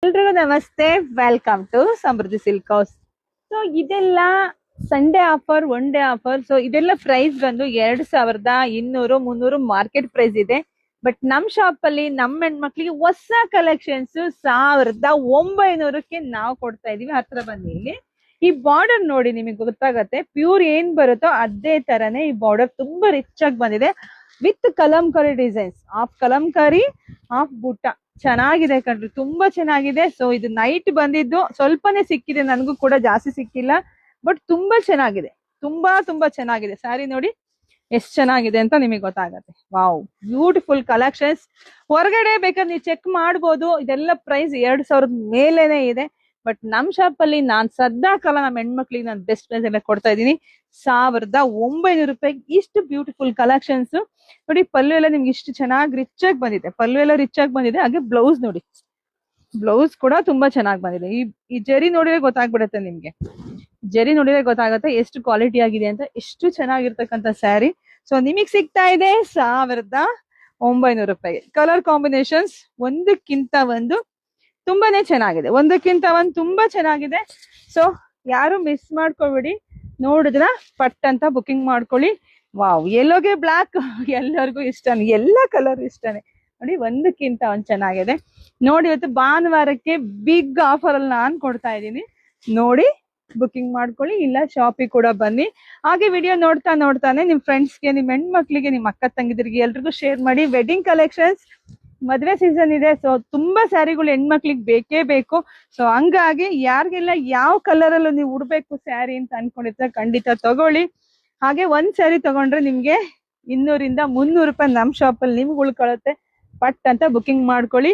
ಎಲ್ರಿಗೂ ನಮಸ್ತೆ, welcome to Samruddhi silk house. So ಇದೆಲ್ಲ Sunday offer, one day offer. So ಇದೆಲ್ಲ ಪ್ರೈಸ್ ಬಂದು 2200-300 ಮಾರ್ಕೆಟ್ ಪ್ರೈಸ್ ಇದೆ. ಬಟ್ ನಮ್ ಶಾಪ್ ಅಲ್ಲಿ ನಮ್ಮ ಹೆಣ್ಮಕ್ಳಿಗೆ ಹೊಸ ಕಲೆಕ್ಷನ್ಸ್ 1900ಕ್ಕೆ ನಾವು ಕೊಡ್ತಾ ಇದೀವಿ. ಹತ್ರ ಬನ್ನಿ, ಇಲ್ಲಿ ಈ ಬಾರ್ಡರ್ ನೋಡಿ, ನಿಮಗೆ ಗೊತ್ತಾಗತ್ತೆ. ಪ್ಯೂರ್ ಏನ್ ಬರುತ್ತೋ ಅದೇ ತರನೇ ಈ ಬಾರ್ಡರ್ ತುಂಬಾ ರಿಚ್ ಆಗಿ ಬಂದಿದೆ. With Kalamkari designs, of Kalamkari, of ಬುಟ್ಟ. ಚೆನ್ನಾಗಿದೆ ಕಣ್ರಿ, ತುಂಬಾ ಚೆನ್ನಾಗಿದೆ. ಸೊ ಇದು ನೈಟ್ ಬಂದಿದ್ದು ಸ್ವಲ್ಪನೇ ಸಿಕ್ಕಿದೆ, ನನಗೂ ಕೂಡ ಜಾಸ್ತಿ ಸಿಕ್ಕಿಲ್ಲ. ಬಟ್ ತುಂಬಾ ಚೆನ್ನಾಗಿದೆ, ತುಂಬಾ ಚೆನ್ನಾಗಿದೆ. ಸ್ಯಾರಿ ನೋಡಿ ಎಷ್ಟ್ ಚೆನ್ನಾಗಿದೆ ಅಂತ ನಿಮಗೆ ಗೊತ್ತಾಗತ್ತೆ. Wow, beautiful collections. ಹೊರಗಡೆ ಬೇಕಾದ್ರೆ ನೀವು ಚೆಕ್ ಮಾಡ್ಬೋದು, ಇದೆಲ್ಲ ಪ್ರೈಸ್ 2000 ಮೇಲೇನೆ ಇದೆ. ಬಟ್ ನಮ್ ಶಾಪ್ ಅಲ್ಲಿ ನಾನ್ ಸದ್ದಾಕಲ್ಲ, ನಮ್ಮ ಹೆಣ್ಮಕ್ಳಿಗೆ ನಾನು ಬೆಸ್ಟ್ ಪ್ರೈಸ್ ಎಲ್ಲ ಕೊಡ್ತಾ ಇದೀನಿ. 1900 ಇಷ್ಟು ಬ್ಯೂಟಿಫುಲ್ ಕಲೆಕ್ಷನ್ಸ್ ನೋಡಿ. ಪಲ್ಲು ಎಲ್ಲ ನಿಮ್ಗೆ ಇಷ್ಟು ಚೆನ್ನಾಗಿ ರಿಚ್ ಆಗಿ ಬಂದಿದೆ. ಪಲ್ಲು ಎಲ್ಲ ರಿಚ್ ಆಗಿ ಬಂದಿದೆ. ಹಾಗೆ ಬ್ಲೌಸ್ ನೋಡಿ, ಬ್ಲೌಸ್ ಕೂಡ ತುಂಬಾ ಚೆನ್ನಾಗಿ ಬಂದಿದೆ. ಈ ಜರಿ ನೋಡಿದ್ರೆ ಗೊತ್ತಾಗ್ಬಿಡುತ್ತೆ ನಿಮ್ಗೆ. ಜರಿ ನೋಡಿದ್ರೆ ಗೊತ್ತಾಗುತ್ತೆ ಎಷ್ಟು ಕ್ವಾಲಿಟಿ ಆಗಿದೆ ಅಂತ. ಎಷ್ಟು ಚೆನ್ನಾಗಿರ್ತಕ್ಕಂಥ ಸ್ಯಾರಿ. ಸೊ ನಿಮಗ್ ಸಿಗ್ತಾ ಇದೆ 1900 ಕಲರ್ ಕಾಂಬಿನೇಷನ್ಸ್ ಒಂದಕ್ಕಿಂತ ಒಂದು ತುಂಬಾನೇ ಚೆನ್ನಾಗಿದೆ. ಒಂದಕ್ಕಿಂತ ಒಂದು ತುಂಬಾ ಚೆನ್ನಾಗಿದೆ. ಸೊ ಯಾರು ಮಿಸ್ ಮಾಡ್ಕೊಬೇಡಿ, ನೋಡಿದ್ರ ಪಟ್ ಅಂತ ಬುಕಿಂಗ್ ಮಾಡ್ಕೊಳ್ಳಿ. ವಾವ್, ಎಲ್ಲೋಗೆ ಬ್ಲಾಕ್ ಎಲ್ಲರಿಗೂ ಇಷ್ಟನೇ, ಎಲ್ಲ ಕಲರ್ ಇಷ್ಟನೇ ನೋಡಿ. ಒಂದಕ್ಕಿಂತ ಒಂದ್ ಚೆನ್ನಾಗಿದೆ ನೋಡಿ. ಇವತ್ತು ಭಾನುವಾರಕ್ಕೆ ಬಿಗ್ ಆಫರ್ ಅಲ್ಲಿ ನಾನ್ ಕೊಡ್ತಾ ಇದ್ದೀನಿ. ನೋಡಿ ಬುಕಿಂಗ್ ಮಾಡ್ಕೊಳ್ಳಿ, ಇಲ್ಲ ಶಾಪಿಗೆ ಕೂಡ ಬನ್ನಿ. ಹಾಗೆ ವಿಡಿಯೋ ನೋಡ್ತಾನೆ ನಿಮ್ ಫ್ರೆಂಡ್ಸ್ಗೆ, ನಿಮ್ ಹೆಣ್ಮಕ್ಳಿಗೆ, ನಿಮ್ ಅಕ್ಕ ತಂಗಿದ್ರಿಗೆ ಎಲ್ರಿಗೂ ಶೇರ್ ಮಾಡಿ. ವೆಡ್ಡಿಂಗ್ ಕಲೆಕ್ಷನ್ಸ್, ಮದ್ವೆ ಸೀಸನ್ ಇದೆ. ಸೊ ತುಂಬಾ ಸ್ಯಾರಿಗಳು ಹೆಣ್ಮಕ್ಳಿಗೆ ಬೇಕೇ ಬೇಕು. ಸೊ ಹಂಗಾಗಿ ಯಾರಿಗೆಲ್ಲ ಯಾವ ಕಲರ್ ಅಲ್ಲೂ ನೀವು ಉಡ್ಬೇಕು ಸ್ಯಾರಿ ಅಂತ ಅನ್ಕೊಂಡಿರ್ತಾರೆ, ಖಂಡಿತ ತಗೊಳ್ಳಿ. ಹಾಗೆ ಒಂದ್ ಸ್ಯಾರಿ ತಗೊಂಡ್ರೆ ನಿಮ್ಗೆ 200-300 ನಮ್ ಶಾಪ್ ಅಲ್ಲಿ ನಿಮ್ಗೆ ಉಳ್ಕೊಳ್ಳುತ್ತೆ. ಪಟ್ ಅಂತ ಬುಕಿಂಗ್ ಮಾಡ್ಕೊಳ್ಳಿ.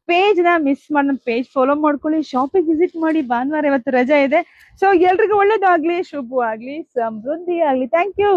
ಪೇಜ್ ನ ಮಿಸ್ ಮಾಡಿ ಪೇಜ್ ಫಾಲೋ ಮಾಡ್ಕೊಳ್ಳಿ. ಶಾಪಿಗೆ ವಿಸಿಟ್ ಮಾಡಿ. ಭಾನುವಾರ ಇವತ್ತು ರಜೆ ಇದೆ. ಸೊ ಎಲ್ರಿಗೂ ಒಳ್ಳೇದಾಗ್ಲಿ, ಶುಭವಾಗ್ಲಿ, ಸಮೃದ್ಧಿ ಆಗ್ಲಿ. Thank you.